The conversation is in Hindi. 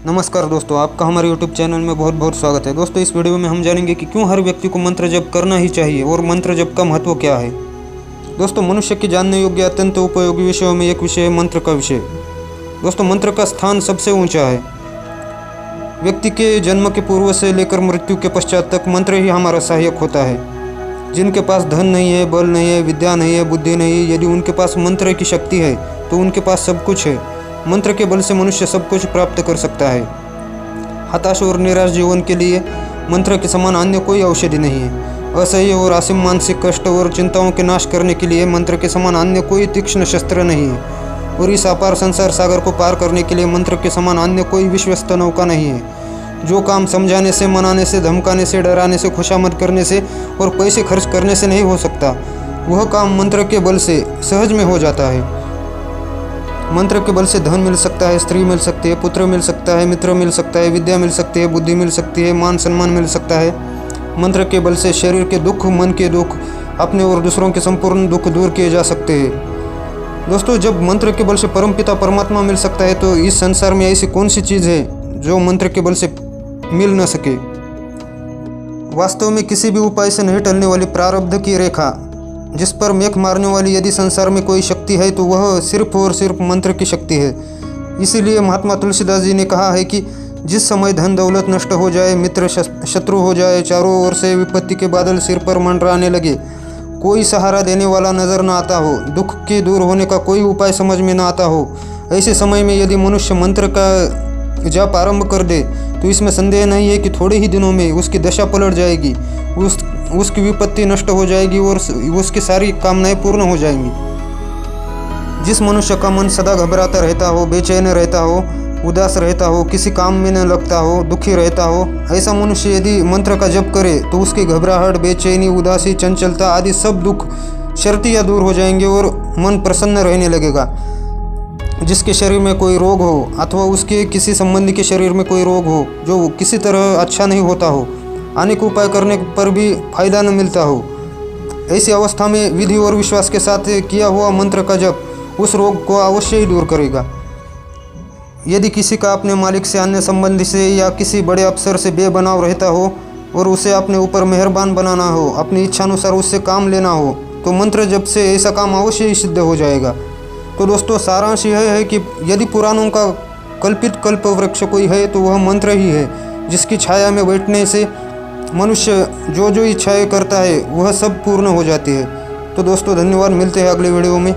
नमस्कार दोस्तों, आपका हमारे YouTube चैनल में बहुत बहुत स्वागत है। दोस्तों, इस वीडियो में हम जानेंगे कि क्यों हर व्यक्ति को मंत्र जप करना ही चाहिए और मंत्र जप का महत्व क्या है। दोस्तों, मनुष्य के जानने योग्य अत्यंत उपयोगी विषयों में एक विषय है मंत्र का विषय। दोस्तों, मंत्र का स्थान सबसे ऊंचा है। व्यक्ति के जन्म के पूर्व से लेकर मृत्यु के पश्चात तक मंत्र ही हमारा सहायक होता है। जिनके पास धन नहीं है, बल नहीं है, विद्या नहीं है, बुद्धि नहीं है, यदि उनके पास मंत्र की शक्ति है तो उनके पास सब कुछ है। मंत्र के बल से मनुष्य सब कुछ प्राप्त कर सकता है। हताश और निराश जीवन के लिए मंत्र के समान अन्य कोई औषधि नहीं है। असह्य और असीम मानसिक कष्ट और चिंताओं के नाश करने के लिए मंत्र के समान अन्य कोई तीक्ष्ण शस्त्र नहीं है। और इस अपार संसार सागर को पार करने के लिए मंत्र के समान अन्य कोई विश्वस्त नौका नहीं है। जो काम समझाने से, मनाने से, धमकाने से, डराने से, खुशामद करने से और पैसे खर्च करने से नहीं हो सकता, वह काम मंत्र के बल से सहज में हो जाता है। मंत्र के बल से धन मिल सकता है, स्त्री मिल सकती है, पुत्र मिल सकता है, मित्र मिल सकता है, विद्या मिल सकती है, बुद्धि मिल सकती है, मान सम्मान मिल सकता है। मंत्र के बल से शरीर के दुख, मन के दुख, अपने और दूसरों के संपूर्ण दुख दूर किए जा सकते हैं। दोस्तों, जब मंत्र के बल से परमपिता परमात्मा मिल सकता है तो इस संसार में ऐसी कौन सी चीज़ है जो मंत्र के बल से मिल न सके। वास्तव में किसी भी उपाय से नहीं टलने वाली प्रारब्ध की रेखा, जिस पर मेख मारने वाली यदि संसार में कोई शक्ति है तो वह सिर्फ और सिर्फ मंत्र की शक्ति है। इसीलिए महात्मा तुलसीदास जी ने कहा है कि जिस समय धन दौलत नष्ट हो जाए, मित्र शत्रु हो जाए, चारों ओर से विपत्ति के बादल सिर पर मंडराने लगे, कोई सहारा देने वाला नजर न आता हो, दुख के दूर होने का कोई उपाय समझ में न आता हो, ऐसे समय में यदि मनुष्य मंत्र का जाप आरंभ कर दे तो इसमें संदेह नहीं है कि थोड़े ही दिनों में उसकी दशा पलट जाएगी, उसकी विपत्ति नष्ट हो जाएगी और उसकी सारी कामनाएं पूर्ण हो जाएंगी। जिस मनुष्य का मन सदा घबराता रहता हो, बेचैन रहता हो, उदास रहता हो, किसी काम में न लगता हो, दुखी रहता हो, ऐसा मनुष्य यदि मंत्र का जप करे तो उसकी घबराहट, बेचैनी, उदासी, चंचलता आदि सब दुख शर्तियाँ दूर हो जाएंगे और मन प्रसन्न रहने लगेगा। जिसके शरीर में कोई रोग हो अथवा उसके किसी संबंधी के शरीर में कोई रोग हो जो किसी तरह अच्छा नहीं होता हो, अनेक उपाय करने पर भी फायदा न मिलता हो, ऐसी अवस्था में विधि और विश्वास के साथ किया हुआ मंत्र का जप उस रोग को अवश्य ही दूर करेगा। यदि किसी का अपने मालिक से, अन्य संबंधी से या किसी बड़े अफसर से बेबनाव रहता हो और उसे अपने ऊपर मेहरबान बनाना हो, अपनी इच्छानुसार उससे काम लेना हो, तो मंत्र जप से ऐसा काम अवश्य ही सिद्ध हो जाएगा। तो दोस्तों, सारांश यह है कि यदि पुराणों का कल्पित कल्प वृक्ष कोई है तो वह मंत्र ही है, जिसकी छाया में बैठने से मनुष्य जो जो इच्छाएं करता है वह सब पूर्ण हो जाती है। तो दोस्तों, धन्यवाद। मिलते हैं अगले वीडियो में।